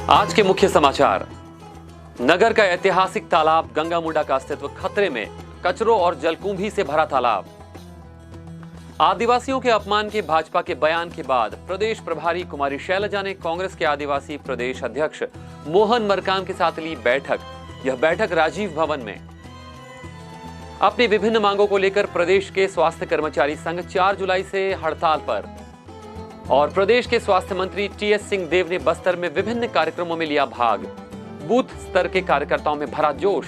आज के मुख्य समाचार। नगर का ऐतिहासिक तालाब गंगा मुंडा का अस्तित्व खतरे में, कचरों और जलकुंभी से भरा तालाब। आदिवासियों के अपमान के भाजपा के बयान के बाद प्रदेश प्रभारी कुमारी शैलजा ने कांग्रेस के आदिवासी प्रदेश अध्यक्ष मोहन मरकाम के साथ ली बैठक। यह बैठक राजीव भवन में। अपनी विभिन्न मांगों को लेकर प्रदेश के स्वास्थ्य कर्मचारी संघ 4 जुलाई से हड़ताल पर। और प्रदेश के स्वास्थ्य मंत्री टीएस सिंहदेव ने बस्तर में विभिन्न कार्यक्रमों में लिया भाग। बूथ स्तर के कार्यकर्ताओं में भरा जोश।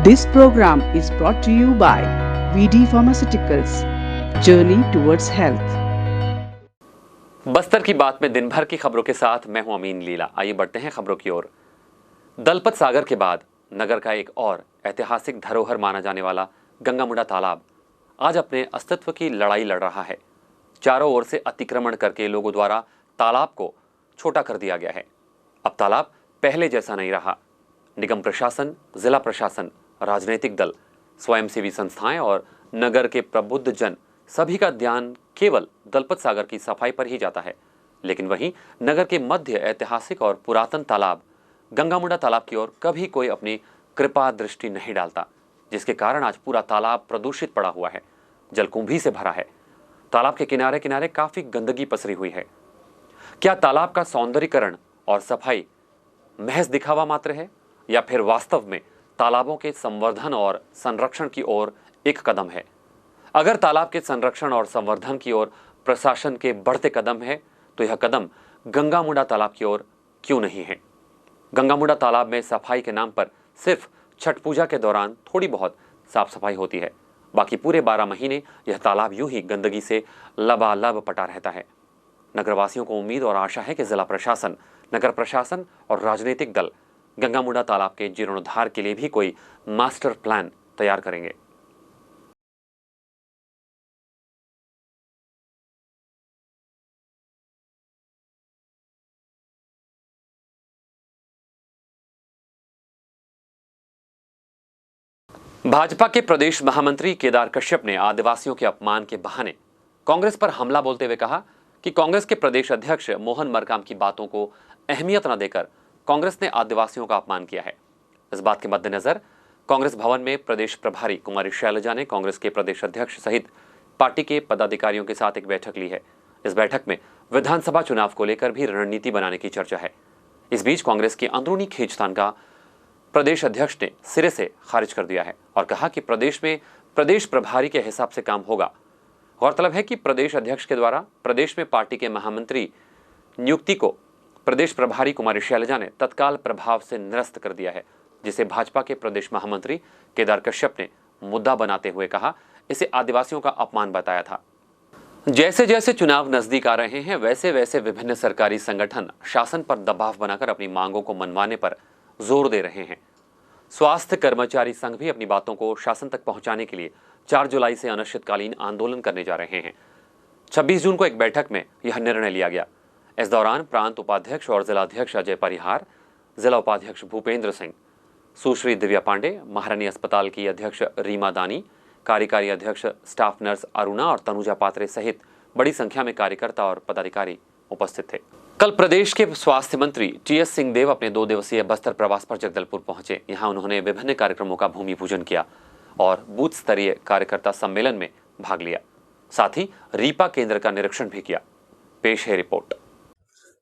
This programme is brought to you by VD pharmaceuticals, journey towards health. Bastar की बात में दिन भर की खबरों के साथ मैं हूं अमीन लीला। आइए बढ़ते हैं खबरों की ओर। दलपत सागर के बाद नगर का एक और ऐतिहासिक धरोहर माना जाने वाला गंगा मुंडा तालाब आज अपने अस्तित्व की लड़ाई लड़ रहा है। चारों ओर से अतिक्रमण करके लोगों द्वारा तालाब को छोटा कर दिया गया है। अब तालाब पहले जैसा नहीं रहा। निगम प्रशासन, जिला प्रशासन, राजनीतिक दल, स्वयंसेवी संस्थाएं और नगर के प्रबुद्ध जन सभी का ध्यान केवल दलपत सागर की सफाई पर ही जाता है। लेकिन वहीं नगर के मध्य ऐतिहासिक और पुरातन तालाब गंगा मुंडा तालाब की ओर कभी कोई अपनी कृपा दृष्टि नहीं डालता, जिसके कारण आज पूरा तालाब प्रदूषित पड़ा हुआ है, जलकुंभी से भरा है। तालाब के किनारे किनारे काफी गंदगी पसरी हुई है। क्या तालाब का सौंदर्यीकरण और सफाई महज दिखावा मात्र है, या फिर वास्तव में तालाबों के संवर्धन और संरक्षण की ओर एक कदम है? अगर तालाब के संरक्षण और संवर्धन की ओर प्रशासन के बढ़ते कदम है, तो यह कदम गंगा मुंडा तालाब की ओर क्यों नहीं है? गंगा मुंडा तालाब में सफाई के नाम पर सिर्फ छठ पूजा के दौरान थोड़ी बहुत साफ सफाई होती है। बाकी पूरे 12 महीने यह तालाब यूं ही गंदगी से लबालब पटा रहता है। नगरवासियों को उम्मीद और आशा है कि जिला प्रशासन, नगर प्रशासन और राजनीतिक दल गंगा मुंडा तालाब के जीर्णोद्धार के लिए भी कोई मास्टर प्लान तैयार करेंगे। भाजपा के प्रदेश महामंत्री केदार कश्यप ने आदिवासियों के अपमान के बहाने कांग्रेस पर हमला बोलते हुए कहा कि कांग्रेस के प्रदेश अध्यक्ष मोहन मरकाम की बातों को अहमियत न देकर कांग्रेस ने आदिवासियों का अपमान किया है। इस बात के मद्देनजर कांग्रेस भवन में प्रदेश प्रभारी कुमारी शैलजा ने कांग्रेस के प्रदेश अध्यक्ष सहित पार्टी के पदाधिकारियों के साथ एक बैठक ली है। इस बैठक में विधानसभा चुनाव को लेकर भी रणनीति बनाने की चर्चा है। इस बीच कांग्रेस की अंदरूनी खींचतान का प्रदेश अध्यक्ष ने सिरे से खारिज कर दिया है और कहा कि प्रदेश में प्रदेश प्रभारी के हिसाब से काम होगा। गौरतलब है कि प्रदेश अध्यक्ष के द्वारा प्रदेश में पार्टी के महामंत्री नियुक्ति को प्रदेश प्रभारी कुमारी शैलजा ने तत्काल प्रभाव से निरस्त कर दिया है, जिसे भाजपा के प्रदेश महामंत्री केदार कश्यप ने मुद्दा बनाते हुए कहा इसे आदिवासियों का अपमान बताया था। जैसे जैसे चुनाव नजदीक आ रहे हैं, वैसे वैसे विभिन्न सरकारी संगठन शासन पर दबाव बनाकर अपनी मांगों को मनवाने पर जोर दे रहे हैं। स्वास्थ्य कर्मचारी संघ भी अपनी बातों को शासन तक पहुंचाने के लिए 4 जुलाई से अनिश्चितकालीन आंदोलन करने जा रहे हैं। 26 जून को एक बैठक में यह निर्णय लिया गया। इस दौरान प्रांत उपाध्यक्ष और जिलाध्यक्ष अजय परिहार, जिला उपाध्यक्ष भूपेंद्र सिंह, सुश्री दिव्या पांडे, महारानी अस्पताल की अध्यक्ष रीमा दानी, कार्यकारी अध्यक्ष स्टाफ नर्स अरुणा और तनुजा पात्रे सहित बड़ी संख्या में कार्यकर्ता और पदाधिकारी उपस्थित थे। कल प्रदेश के स्वास्थ्य मंत्री टीएस सिंहदेव अपने 2 दिवसीय बस्तर प्रवास पर जगदलपुर पहुंचे। यहां उन्होंने विभिन्न कार्यक्रमों का भूमि पूजन किया और बूथ स्तरीय कार्यकर्ता सम्मेलन में भाग लिया। साथ ही रीपा केंद्र का निरीक्षण भी किया। पेश है रिपोर्ट।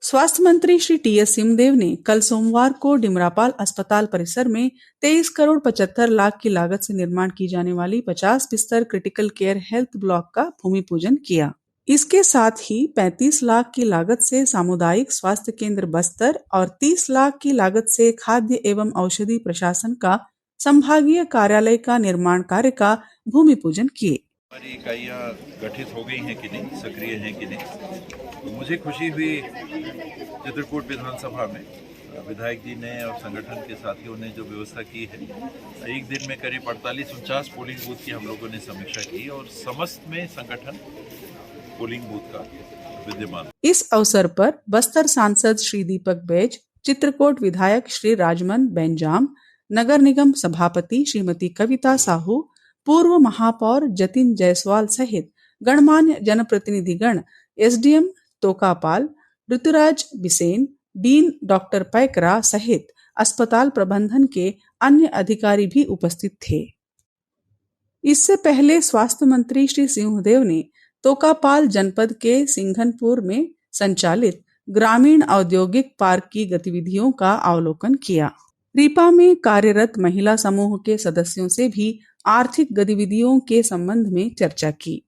स्वास्थ्य मंत्री श्री टीएस सिंहदेव ने कल सोमवार को डिमरापाल अस्पताल परिसर में 23 करोड़ 75 लाख की लागत से निर्माण की जाने वाली 50 बिस्तर क्रिटिकल केयर हेल्थ ब्लॉक का भूमि पूजन किया। इसके साथ ही 35 लाख की लागत से सामुदायिक स्वास्थ्य केंद्र बस्तर और 30 लाख की लागत से खाद्य एवं औषधि प्रशासन का संभागीय कार्यालय का निर्माण कार्य का भूमि पूजन किए। हमारी इकाइयाँ गठित हो गई हैं कि नहीं, सक्रिय हैं कि नहीं। तो मुझे खुशी हुई चित्रकूट विधानसभा में विधायक जी ने और संगठन के साथियों ने जो व्यवस्था की है, एक दिन में करीब 48-49 पोलिंग बूथ की हम लोगों ने समीक्षा की और समस्त में संगठन पोलिंग बूथ का विद्यमान। इस अवसर पर बस्तर सांसद श्री दीपक बैज, चित्रकूट विधायक श्री राजमन बेंजाम, नगर निगम सभापति श्रीमती कविता साहू, पूर्व महापौर जतिन जायसवाल सहित गणमान्य जनप्रतिनिधिगण, SDM Tokapal, Rituraj Bisen, dean doctor Paikra सहित अस्पताल प्रबंधन के अन्य अधिकारी भी उपस्थित थे। इससे पहले स्वास्थ्य मंत्री श्री सिंहदेव ने तोकापाल जनपद के सिंघनपुर में संचालित ग्रामीण औद्योगिक पार्क की गतिविधियों का अवलोकन किया। रीपा में कार्यरत महिला समूह के सदस्यों से भी आर्थिक गतिविधियों के संबंध में चर्चा की।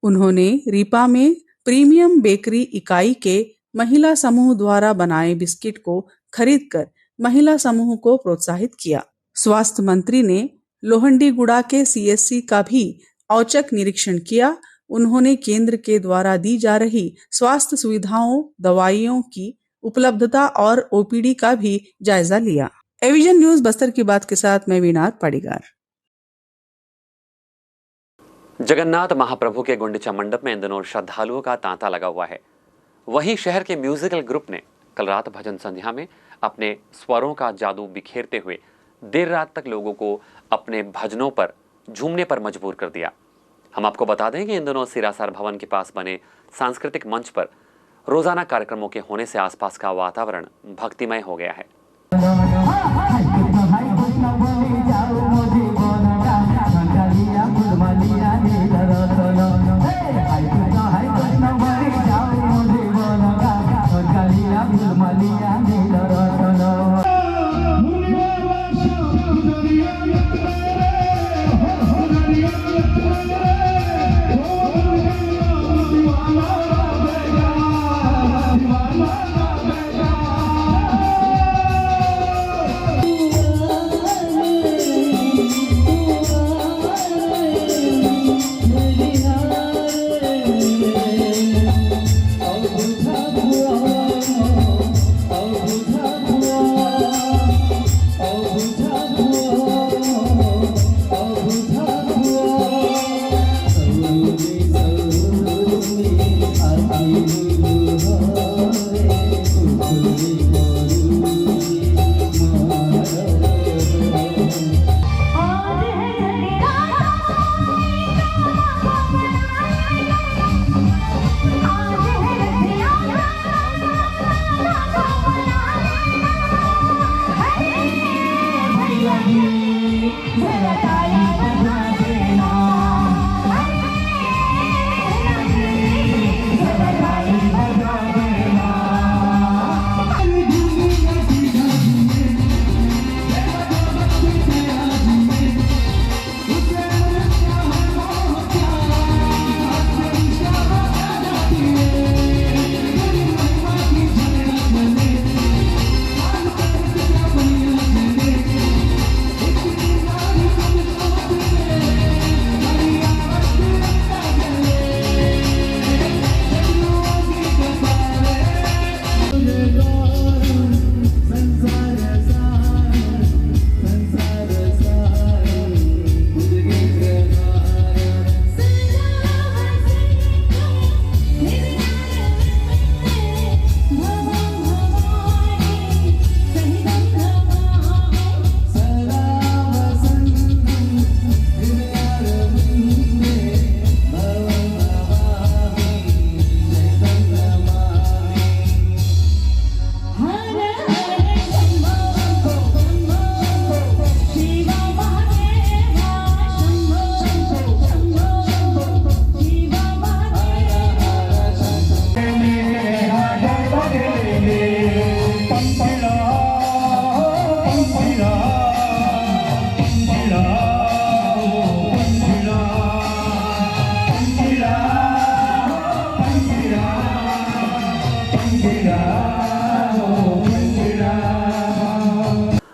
उन्होंने रीपा में प्रीमियम बेकरी इकाई के महिला समूह द्वारा बनाए बिस्किट को खरीदकर महिला समूह को प्रोत्साहित किया। स्वास्थ्य मंत्री ने लोहंडीगुड़ा के सीएससी का भी औचक निरीक्षण किया। उन्होंने केंद्र के द्वारा दी जा रही स्वास्थ्य सुविधाओं, दवाइयों की उपलब्धता और ओपीडी का भी जायजा लिया। एविजन न्यूज बस्तर की बात के साथ मैं विनाथ पाड़ीगार। जगन्नाथ महाप्रभु के गुंडीचा मंडप में इन दिनों श्रद्धालुओं का तांता लगा हुआ है। वहीं शहर के म्यूजिकल ग्रुप ने कल रात भजन संध्या में अपने स्वरों का जादू बिखेरते हुए देर रात तक लोगों को अपने भजनों पर झूमने पर मजबूर कर दिया। हम आपको बता दें कि इन दिनों सिरासार भवन के पास बने सांस्कृतिक मंच पर रोजाना कार्यक्रमों के होने से आसपास का वातावरण भक्तिमय हो गया है।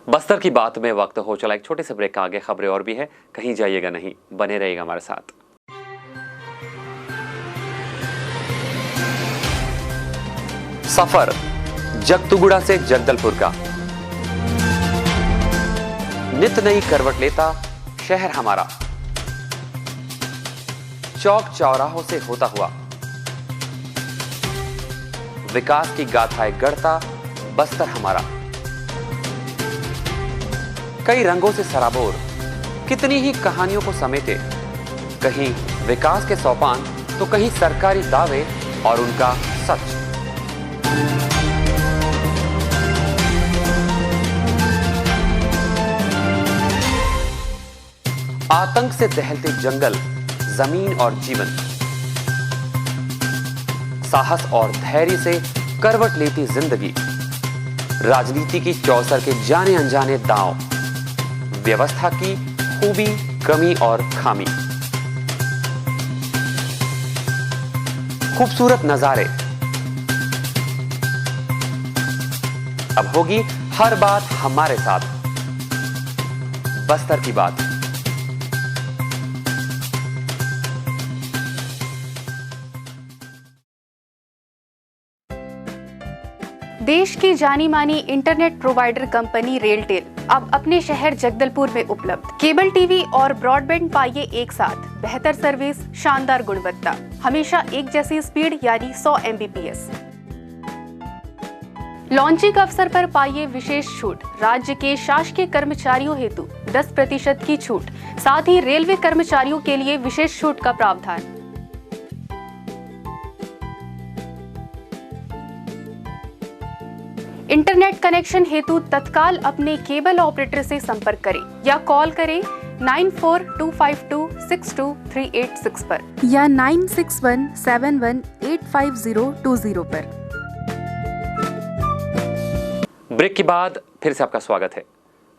बस्तर की बात में वक्त हो चला एक छोटे से ब्रेक का। आगे खबरें और भी है, कहीं जाइएगा नहीं, बने रहिएगा हमारे साथ। सफर जगतुगुड़ा से जगदलपुर का, नित नई करवट लेता शहर हमारा, चौक चौराहों से होता हुआ विकास की गाथाएं गढ़ता बस्तर हमारा। कई रंगों से सराबोर, कितनी ही कहानियों को समेटे, कहीं विकास के सोपान तो कहीं सरकारी दावे और उनका सच। आतंक से दहलते जंगल, जमीन और जीवन, साहस और धैर्य से करवट लेती जिंदगी, राजनीति की चौसर के जाने अनजाने दांव, व्यवस्था की खूबी, कमी और खामी, खूबसूरत नजारे। अब होगी हर बात हमारे साथ, बस्तर की बात। देश की जानी मानी इंटरनेट प्रोवाइडर कंपनी रेलटेल अब अपने शहर जगदलपुर में उपलब्ध। केबल टीवी और ब्रॉडबैंड पाइए एक साथ, बेहतर सर्विस, शानदार गुणवत्ता, हमेशा एक जैसी स्पीड यानी 100 Mbps। लॉन्चिंग अवसर पर पाइए विशेष छूट, राज्य के शासकीय कर्मचारियों हेतु 10% की छूट, साथ ही रेलवे कर्मचारियों के लिए विशेष छूट का प्रावधान। इंटरनेट कनेक्शन हेतु तत्काल अपने केबल ऑपरेटर से संपर्क करें या कॉल करें 9425262386 पर या 9617185020 पर। ब्रेक के बाद फिर से आपका स्वागत है।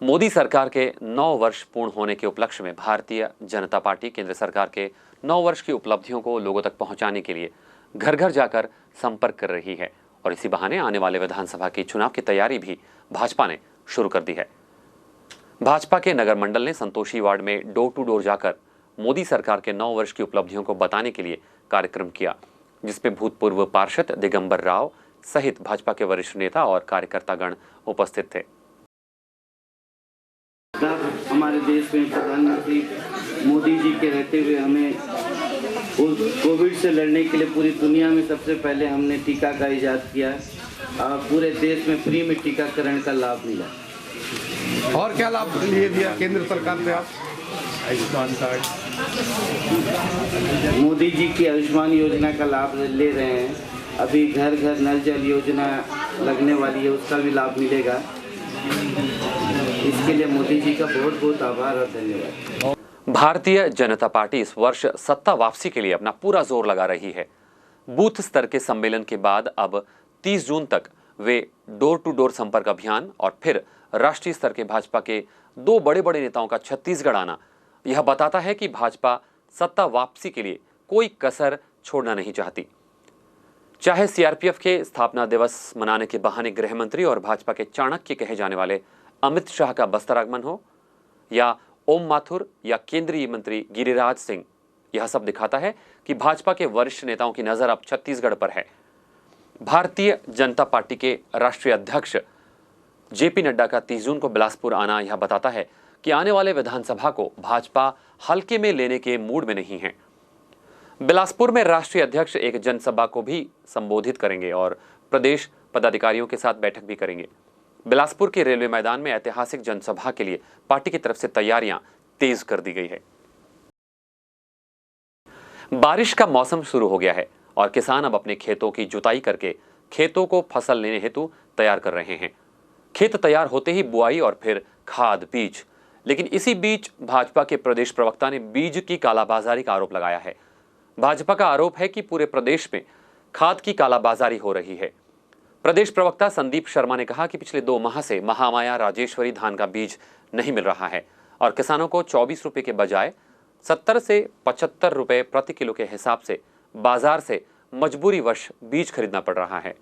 मोदी सरकार के 9 वर्ष पूर्ण होने के उपलक्ष्य में भारतीय जनता पार्टी केंद्र सरकार के 9 वर्ष की उपलब्धियों को लोगों तक पहुंचाने के लिए घर घर जाकर संपर्क कर रही है और इसी बहाने आने वाले विधानसभा की चुनाव की तैयारी भी भाजपा ने शुरू कर दी है। भाजपा के नगर मंडल ने संतोषी वार्ड में डोर टू डोर जाकर मोदी सरकार के 9 वर्ष की उपलब्धियों को बताने के लिए कार्यक्रम किया, जिसमें भूतपूर्व पार्षद दिगंबर राव सहित भाजपा के वरिष्ठ नेता और कार्यकर्तागण उपस्थित थे। हमारे देश में प्रधानमंत्री मोदी जी के रहते हुए हमें कोविड से लड़ने के लिए पूरी दुनिया में सबसे पहले हमने टीका का इजाद किया। पूरे देश में फ्री में टीकाकरण का लाभ मिला। और क्या लाभ लिए दिया केंद्र सरकार से आप? आयुष्मान कार्ड, मोदी जी की आयुष्मान योजना का लाभ ले रहे हैं। अभी घर घर नल जल योजना लगने वाली है, उसका भी लाभ मिलेगा। इसके लिए मोदी जी का बहुत बहुत आभार और धन्यवाद। भारतीय जनता पार्टी इस वर्ष सत्ता वापसी के लिए अपना पूरा जोर लगा रही है। बूथ स्तर के सम्मेलन के बाद अब 30 जून तक वे डोर टू डोर संपर्क अभियान और फिर राष्ट्रीय स्तर के भाजपा के 2 बड़े बड़े नेताओं का छत्तीसगढ़ आना यह बताता है कि भाजपा सत्ता वापसी के लिए कोई कसर छोड़ना नहीं चाहती। चाहे सीआरपीएफ के स्थापना दिवस मनाने के बहाने गृह मंत्री और भाजपा के चाणक्य कहे जाने वाले अमित शाह का बस्तर आगमन हो या ओम माथुर या केंद्रीय मंत्री गिरिराज सिंह, यह सब दिखाता है कि भाजपा के वरिष्ठ नेताओं की नजर अब छत्तीसगढ़ पर है। भारतीय जनता पार्टी के राष्ट्रीय अध्यक्ष जेपी नड्डा का 30 जून को बिलासपुर आना यह बताता है कि आने वाले विधानसभा को भाजपा हल्के में लेने के मूड में नहीं है। बिलासपुर में राष्ट्रीय अध्यक्ष एक जनसभा को भी संबोधित करेंगे और प्रदेश पदाधिकारियों के साथ बैठक भी करेंगे। बिलासपुर के रेलवे मैदान में ऐतिहासिक जनसभा के लिए पार्टी की तरफ से तैयारियां तेज कर दी गई है। बारिश का मौसम शुरू हो गया है और किसान अब अपने खेतों की जुताई करके खेतों को फसल लेने हेतु तैयार कर रहे हैं। खेत तैयार होते ही बुआई और फिर खाद बीज। लेकिन इसी बीच भाजपा के प्रदेश प्रवक्ता ने बीज की कालाबाजारी का आरोप लगाया है। भाजपा का आरोप है कि पूरे प्रदेश में खाद की कालाबाजारी हो रही है। प्रदेश प्रवक्ता संदीप शर्मा ने कहा कि पिछले 2 माह से महामाया राजेश्वरी धान का बीज नहीं मिल रहा है और किसानों को 24 रुपए के बजाय 70 से 75 रुपए प्रति किलो के हिसाब से बाजार से मजबूरीवश बीज खरीदना पड़ रहा है।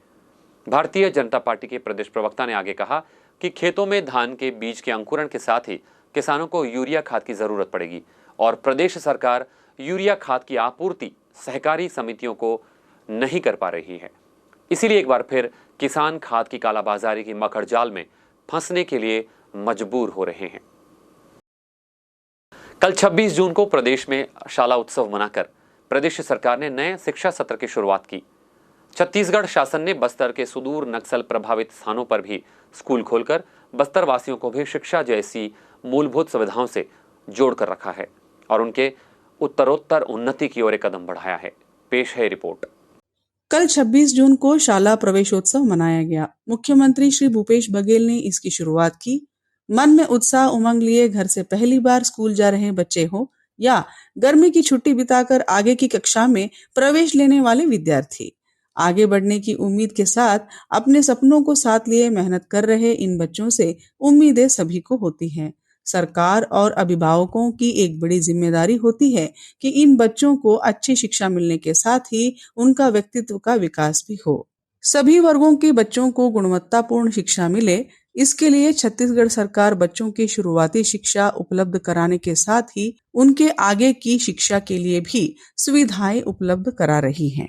भारतीय जनता पार्टी के प्रदेश प्रवक्ता ने आगे कहा कि खेतों में धान के बीज के अंकुरण के साथ ही किसानों को यूरिया खाद की जरूरत पड़ेगी और प्रदेश सरकार यूरिया खाद की आपूर्ति सहकारी समितियों को नहीं कर पा रही है। इसीलिए एक बार फिर किसान खाद की कालाबाजारी की मकड़ जाल में फंसने के लिए मजबूर हो रहे हैं। कल 26 जून को प्रदेश में शाला उत्सव मनाकर प्रदेश सरकार ने नए शिक्षा सत्र की शुरुआत की। छत्तीसगढ़ शासन ने बस्तर के सुदूर नक्सल प्रभावित स्थानों पर भी स्कूल खोलकर बस्तर वासियों को भी शिक्षा जैसी मूलभूत सुविधाओं से जोड़कर रखा है और उनके उत्तरोत्तर उन्नति की ओर एक कदम बढ़ाया है। पेश है रिपोर्ट। कल 26 जून को शाला प्रवेशोत्सव मनाया गया। मुख्यमंत्री श्री भूपेश बघेल ने इसकी शुरुआत की। मन में उत्साह उमंग लिए घर से पहली बार स्कूल जा रहे बच्चे हो या गर्मी की छुट्टी बिताकर आगे की कक्षा में प्रवेश लेने वाले विद्यार्थी, आगे बढ़ने की उम्मीद के साथ अपने सपनों को साथ लिए मेहनत कर रहे इन बच्चों से उम्मीदें सभी को होती हैं। सरकार और अभिभावकों की एक बड़ी जिम्मेदारी होती है कि इन बच्चों को अच्छी शिक्षा मिलने के साथ ही उनका व्यक्तित्व का विकास भी हो। सभी वर्गों के बच्चों को गुणवत्तापूर्ण शिक्षा मिले, इसके लिए छत्तीसगढ़ सरकार बच्चों की शुरुआती शिक्षा उपलब्ध कराने के साथ ही उनके आगे की शिक्षा के लिए भी सुविधाएं उपलब्ध करा रही है।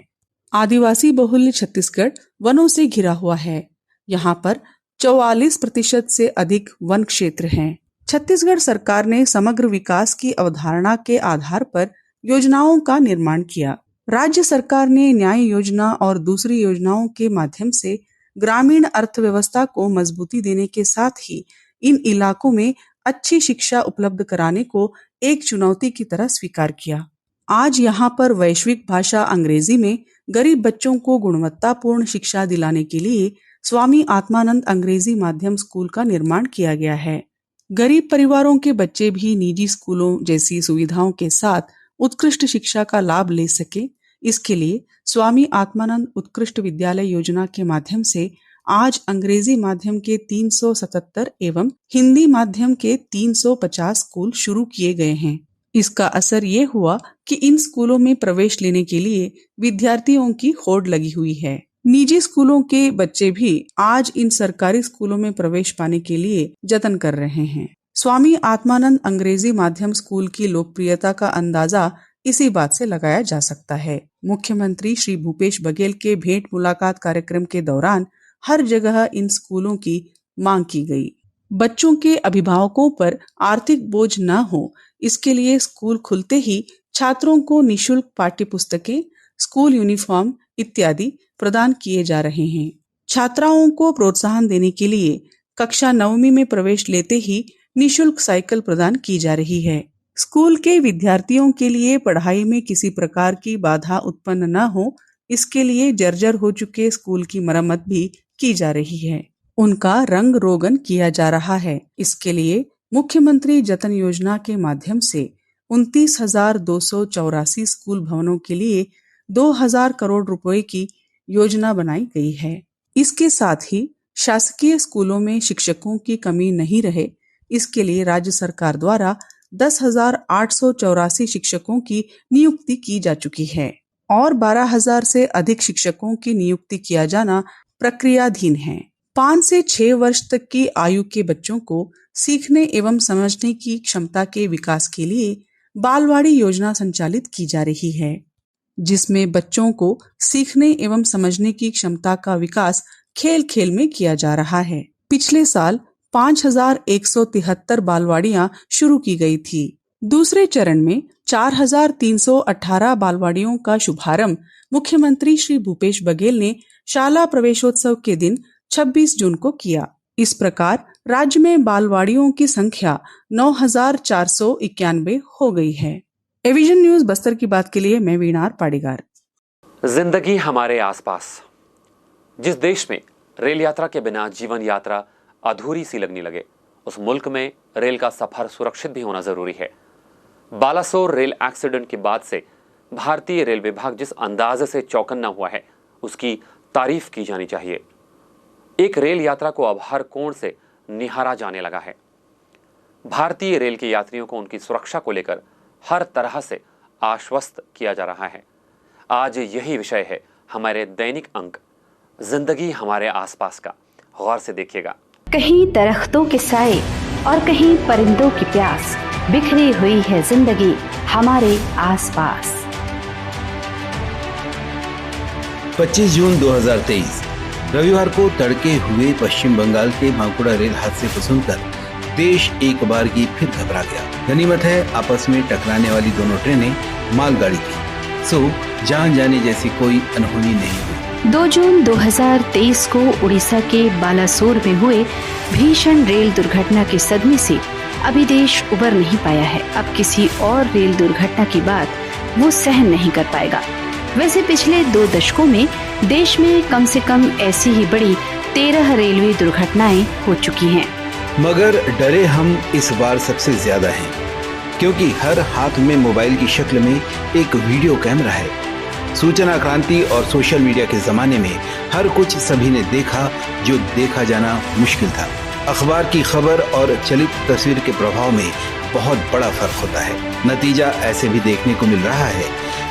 आदिवासी बहुल्य छत्तीसगढ़ वनों से घिरा हुआ है। यहाँ पर 44% से अधिक वन क्षेत्र हैं। छत्तीसगढ़ सरकार ने समग्र विकास की अवधारणा के आधार पर योजनाओं का निर्माण किया। राज्य सरकार ने न्याय योजना और दूसरी योजनाओं के माध्यम से ग्रामीण अर्थव्यवस्था को मजबूती देने के साथ ही इन इलाकों में अच्छी शिक्षा उपलब्ध कराने को एक चुनौती की तरह स्वीकार किया। आज यहाँ पर वैश्विक भाषा अंग्रेजी में गरीब बच्चों को गुणवत्तापूर्ण शिक्षा दिलाने के लिए स्वामी आत्मानंद अंग्रेजी माध्यम स्कूल का निर्माण किया गया है। गरीब परिवारों के बच्चे भी निजी स्कूलों जैसी सुविधाओं के साथ उत्कृष्ट शिक्षा का लाभ ले सके, इसके लिए स्वामी आत्मानंद उत्कृष्ट विद्यालय योजना के माध्यम से आज अंग्रेजी माध्यम के 377 एवं हिंदी माध्यम के 350 स्कूल शुरू किए गए हैं। इसका असर ये हुआ कि इन स्कूलों में प्रवेश लेने के लिए विद्यार्थियों की होड़ लगी हुई है। निजी स्कूलों के बच्चे भी आज इन सरकारी स्कूलों में प्रवेश पाने के लिए जतन कर रहे हैं। स्वामी आत्मानंद अंग्रेजी माध्यम स्कूल की लोकप्रियता का अंदाजा इसी बात से लगाया जा सकता है। मुख्यमंत्री श्री भूपेश बघेल के भेंट मुलाकात कार्यक्रम के दौरान हर जगह इन स्कूलों की मांग की गई। बच्चों के अभिभावकों पर आर्थिक बोझ न हो, इसके लिए स्कूल खुलते ही छात्रों को निःशुल्क पाठ्य पुस्तकें, स्कूल यूनिफॉर्म इत्यादि प्रदान किए जा रहे हैं। छात्राओं को प्रोत्साहन देने के लिए कक्षा 9वीं में प्रवेश लेते ही निःशुल्क साइकिल प्रदान की जा रही है। स्कूल के विद्यार्थियों के लिए पढ़ाई में किसी प्रकार की बाधा उत्पन्न न हो, इसके लिए जर्जर हो चुके स्कूल की मरम्मत भी की जा रही है। उनका रंग रोगन किया जा रहा है। इसके लिए मुख्यमंत्री जतन योजना के माध्यम से 29,284 स्कूल भवनों के लिए 2,000 करोड़ रुपए की योजना बनाई गई है। इसके साथ ही शासकीय स्कूलों में शिक्षकों की कमी नहीं रहे, इसके लिए राज्य सरकार द्वारा 10,884 शिक्षकों की नियुक्ति की जा चुकी है और 12,000 से अधिक शिक्षकों की नियुक्ति किया जाना प्रक्रियाधीन है। 5 से 6 वर्ष तक की आयु के बच्चों को सीखने एवं समझने की क्षमता के विकास के लिए बालवाड़ी योजना संचालित की जा रही है, जिसमें बच्चों को सीखने एवं समझने की क्षमता का विकास खेल खेल में किया जा रहा है। पिछले साल 5,173 बालवाड़ियां शुरू की गई थी। दूसरे चरण में 4,318 बालवाड़ियों का शुभारंभ मुख्यमंत्री श्री भूपेश बघेल ने शाला प्रवेशोत्सव के दिन 26 जून को किया। इस प्रकार राज्य में बालवाड़ियों की संख्या 9,491 हो गई है। एविजन न्यूज बस्तर की बात के लिए मैं वीणार पाड़ीगार। जिंदगी हमारे आसपास। जिस देश में रेल यात्रा के बिना जीवन यात्रा अधूरी सी लगने लगे, उस मुल्क में रेल का सफर सुरक्षित भी होना जरूरी है। बालासोर रेल एक्सीडेंट के बाद से भारतीय रेल विभाग जिस अंदाज से चौकन्ना हुआ है, उसकी तारीफ की जानी चाहिए। एक रेल यात्रा को अब हर कोण से निहारा जाने लगा है। भारतीय रेल के यात्रियों को उनकी सुरक्षा को लेकर हर तरह से आश्वस्त किया जा रहा है। आज यही विषय है हमारे दैनिक अंक जिंदगी हमारे आसपास का। गौर से देखिएगा। कहीं दरख्तों के साए और कहीं परिंदों की प्यास, बिखरी हुई है जिंदगी हमारे आसपास। 25 जून 2023 रविवार को तड़के हुए पश्चिम बंगाल के बांकुड़ा रेल हादसे को सुनकर देश एक बार की फिर घबरा गया। गनीमत है आपस में टकराने वाली दोनों ट्रेनें मालगाड़ी थी, सो जान जाने जैसी कोई अनहोनी नहीं हुई। 2 जून 2023 को उड़ीसा के बालासोर में हुए भीषण रेल दुर्घटना के सदमे से अभी देश उबर नहीं पाया है। अब किसी और रेल दुर्घटना की बात वो सहन नहीं कर पाएगा। वैसे पिछले 2 दशकों में देश में कम से कम ऐसी ही बड़ी 13 रेलवे दुर्घटनाएं हो चुकी हैं। मगर डरे हम इस बार सबसे ज्यादा हैं, क्योंकि हर हाथ में मोबाइल की शक्ल में एक वीडियो कैमरा है। सूचना क्रांति और सोशल मीडिया के जमाने में हर कुछ सभी ने देखा जो देखा जाना मुश्किल था। अखबार की खबर और चलित तस्वीर के प्रभाव में बहुत बड़ा फर्क होता है। नतीजा ऐसे भी देखने को मिल रहा है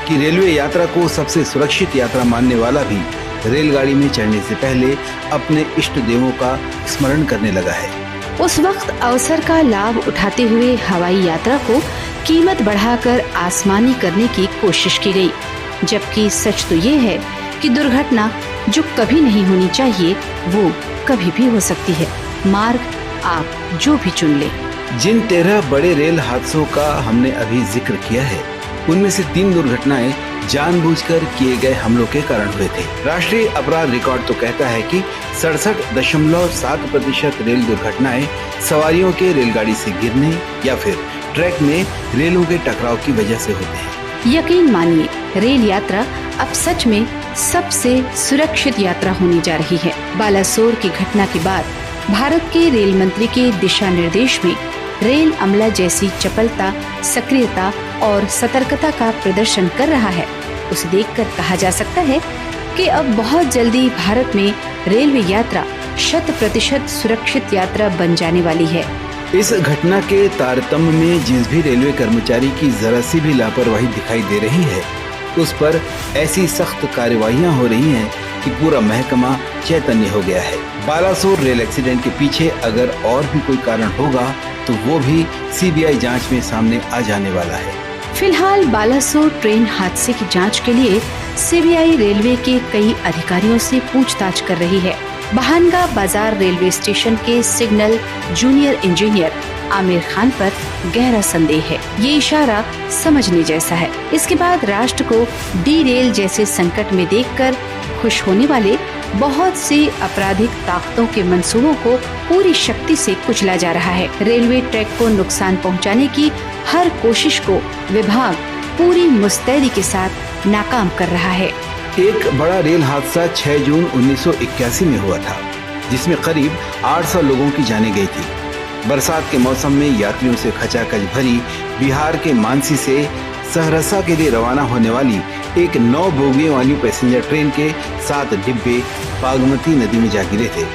कि रेलवे यात्रा को सबसे सुरक्षित यात्रा मानने वाला भी रेलगाड़ी में चढ़ने से पहले अपने इष्ट देवों का स्मरण करने लगा है। उस वक्त अवसर का लाभ उठाते हुए हवाई यात्रा को कीमत बढ़ाकर आसमानी करने की कोशिश की गई, जबकि सच तो ये है कि दुर्घटना जो कभी नहीं होनी चाहिए वो कभी भी हो सकती है। मार्ग आप जो भी चुन ले। जिन 13 बड़े रेल हादसों का हमने अभी जिक्र किया है, उनमें से 3 दुर्घटनाएं जानबूझकर किए गए हमलों के कारण हुए थे। राष्ट्रीय अपराध रिकॉर्ड तो कहता है कि 67.7% रेल दुर्घटनाएं सवारियों के रेलगाड़ी से गिरने या फिर ट्रैक में रेलों के टकराव की वजह से होते हैं। यकीन मानिए, रेल यात्रा अब सच में सबसे सुरक्षित यात्रा होने जा रही है। बालासोर की घटना के बाद भारत के रेल मंत्री के दिशा निर्देश में रेल अमला जैसी चपलता, सक्रियता और सतर्कता का प्रदर्शन कर रहा है, उसे देखकर कहा जा सकता है कि अब बहुत जल्दी भारत में रेलवे यात्रा 100% सुरक्षित यात्रा बन जाने वाली है। इस घटना के तारतम्य में जिस भी रेलवे कर्मचारी की जरा सी भी लापरवाही दिखाई दे रही है, उस पर ऐसी सख्त कार्यवाहियां हो रही हैं कि पूरा महकमा चैतन्य हो गया है। बालासोर रेल एक्सीडेंट के पीछे अगर और भी कोई कारण होगा तो वो भी सीबीआई जांच में सामने आ जाने वाला है। फिलहाल बालासोर ट्रेन हादसे की जांच के लिए सीबीआई रेलवे के कई अधिकारियों से पूछताछ कर रही है। बहानगा बाजार रेलवे स्टेशन के signal junior engineer Aamir Khan पर गहरा संदेह है। ये इशारा समझने जैसा है। इसके बाद राष्ट्र को डी रेल जैसे संकट में देखकर खुश होने वाले बहुत से आपराधिक ताकतों के मंसूबों को पूरी शक्ति से कुचला जा रहा है। रेलवे ट्रैक को नुकसान पहुंचाने की हर कोशिश को विभाग पूरी मुस्तैदी के साथ नाकाम कर रहा है। एक बड़ा रेल हादसा 6 जून 1981 में हुआ था, जिसमें करीब 800 लोगों की जानें गई थी। बरसात के मौसम में यात्रियों से खचाखच भरी बिहार के मानसी से सहरसा के लिए रवाना होने वाली एक 9 बोगियों वाली पैसेंजर ट्रेन के 7 डिब्बे बागमती नदी में जा गिरे थे।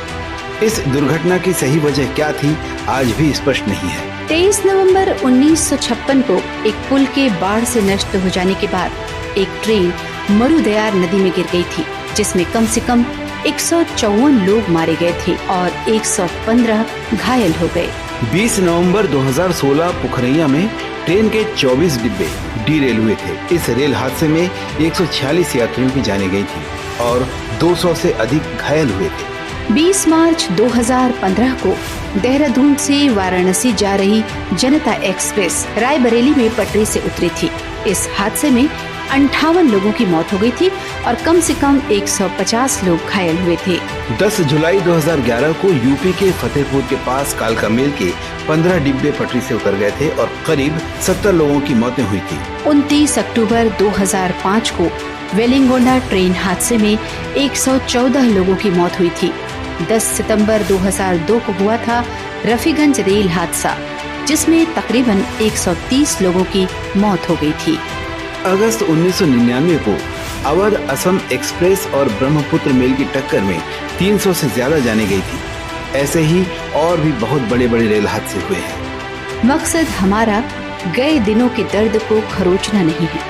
इस दुर्घटना की सही वजह क्या थी, आज भी स्पष्ट नहीं है। 23 नवंबर 1956 को एक पुल के बाढ़ से नष्ट हो जाने के बाद एक ट्रेन मरुदयार नदी में गिर गई थी, जिसमें कम से कम 154 लोग मारे गए थे और 115 घायल हो गए। 20 नवंबर 2016 पुखरैया में ट्रेन के 24 डिब्बे डीरेल हुए थे। इस रेल हादसे में 146 यात्रियों की जानें गई थी और 200 से अधिक घायल हुए थे। 20 मार्च 2015 को देहरादून से वाराणसी जा रही जनता एक्सप्रेस रायबरेली में पटरी से उतरी थी। इस हादसे में 58 लोगों की मौत हो गई थी और कम से कम 150 लोग घायल हुए थे। 10 जुलाई 2011 को यूपी के फतेहपुर के पास कालका मेल के 15 डिब्बे पटरी से उतर गए थे और करीब 70 लोगों की मौतें हुई थी। 29 अक्टूबर 2005 को वेलिंगोंडा ट्रेन हादसे में 114 लोगों की मौत हुई थी। 10 सितंबर 2002 को हुआ था रफीगंज रेल हादसा, जिसमें तकरीबन 130 लोगों की मौत हो गई थी। अगस्त 1999 को अवध असम एक्सप्रेस और ब्रह्मपुत्र मेल की टक्कर में 300 से ज्यादा जाने गई थी। ऐसे ही और भी बहुत बड़े बड़े रेल हादसे हुए हैं। मकसद हमारा गए दिनों के दर्द को खरोचना नहीं है,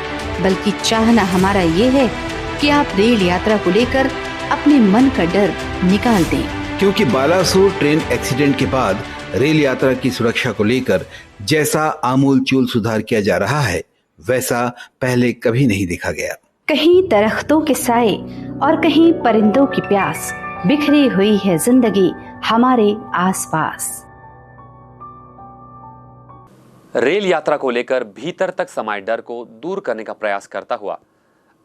बल्कि चाहना हमारा ये है कि आप रेल यात्रा को लेकर अपने मन का डर निकाल दें। क्योंकि बालासोर ट्रेन एक्सीडेंट के बाद रेल यात्रा की सुरक्षा को लेकर जैसा आमूलचूल सुधार किया जा रहा है, वैसा पहले कभी नहीं देखा गया। कहीं दरख्तों के साए और कहीं परिंदों की प्यास, बिखरी हुई है जिंदगी हमारे आसपास। रेल यात्रा को लेकर भीतर तक समाये डर को दूर करने का प्रयास करता हुआ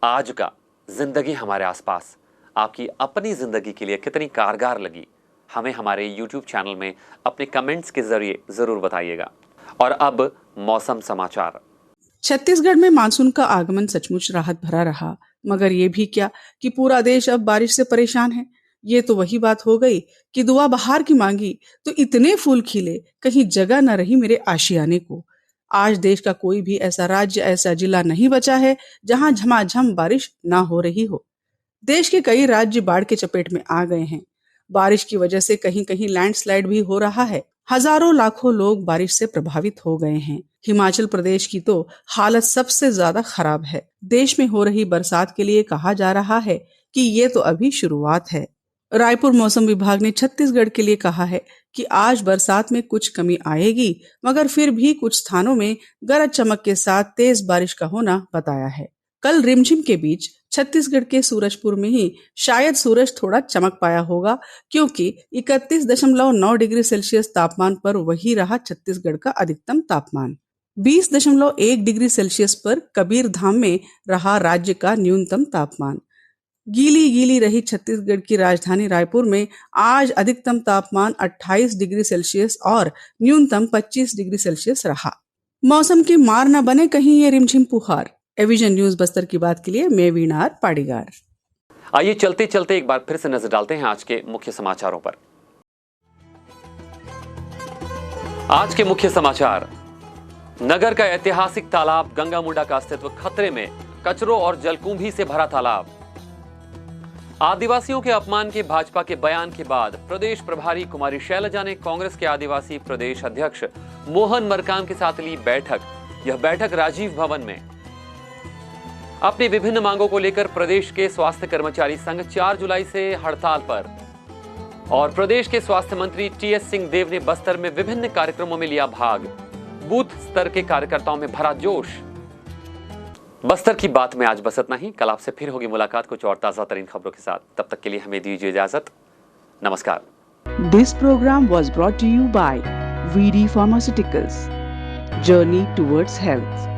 आज का जिंदगी हमारे आसपास आपकी अपनी जिंदगी के लिए कितनी कारगर लगी, हमें हमारे YouTube चैनल में अपने कमेंट्स के जरिए जरूर बताइएगा। और अब मौसम समाचार। छत्तीसगढ़ में मानसून का आगमन सचमुच राहत भरा रहा, मगर ये भी क्या कि पूरा देश अब बारिश से परेशान है। ये तो वही बात हो गई कि दुआ बहार की मांगी तो इतने फूल खिले, कहीं जगह न रही मेरे आशियाने को। आज देश का कोई भी ऐसा राज्य, ऐसा जिला नहीं बचा है जहां झमाझम बारिश ना हो रही हो। देश के कई राज्य बाढ़ के चपेट में आ गए हैं। बारिश की वजह से कहीं कहीं लैंडस्लाइड भी हो रहा है। हजारों लाखों लोग बारिश से प्रभावित हो गए हैं। हिमाचल प्रदेश की तो हालत सबसे ज्यादा खराब है। देश में हो रही बरसात के लिए कहा जा रहा है कि ये तो अभी शुरुआत है। रायपुर मौसम विभाग ने छत्तीसगढ़ के लिए कहा है कि आज बरसात में कुछ कमी आएगी, मगर फिर भी कुछ स्थानों में गरज चमक के साथ तेज बारिश का होना बताया है। कल रिमझिम के बीच छत्तीसगढ़ के सूरजपुर में ही शायद सूरज थोड़ा चमक पाया होगा, क्योंकि 31.9 डिग्री सेल्सियस तापमान पर वही रहा छत्तीसगढ़ का अधिकतम तापमान। 20.1 डिग्री सेल्सियस पर कबीरधाम में रहा राज्य का न्यूनतम तापमान। गीली गीली रही छत्तीसगढ़ की राजधानी रायपुर में आज अधिकतम तापमान 28 डिग्री सेल्सियस और न्यूनतम 25 डिग्री सेल्सियस रहा। मौसम की मार न बने कहीं ये रिमझिम फुहार। एविजन न्यूज बस्तर की बात के लिए मैं वीणार पाड़ीगार। आइए चलते चलते एक बार फिर से नजर डालते हैं आज के मुख्य समाचारों पर। आज के मुख्य समाचार, नगर का ऐतिहासिक तालाब गंगा मुंडा का अस्तित्व खतरे में, कचरों और जलकुंभी से भरा तालाब। आदिवासियों के अपमान के भाजपा के बयान के बाद प्रदेश प्रभारी कुमारी शैलजा ने कांग्रेस के आदिवासी प्रदेश अध्यक्ष मोहन मरकाम के साथ ली बैठक। यह बैठक राजीव भवन में। अपनी विभिन्न मांगों को लेकर प्रदेश के स्वास्थ्य कर्मचारी संघ 4 जुलाई से हड़ताल पर। और प्रदेश के स्वास्थ्य मंत्री टीएस सिंहदेव ने बस्तर में विभिन्न कार्यक्रमों में लिया भाग। बूथ स्तर के कार्यकर्ताओं में भरा जोश। बस्तर की बात में आज बस इतना ही। कल आपसे फिर होगी मुलाकात कुछ और ताजा तरीन खबरों के साथ। तब तक के लिए हमें दीजिए इजाजत। नमस्कार। This program was brought to you by VD Pharmaceuticals. Journey towards health.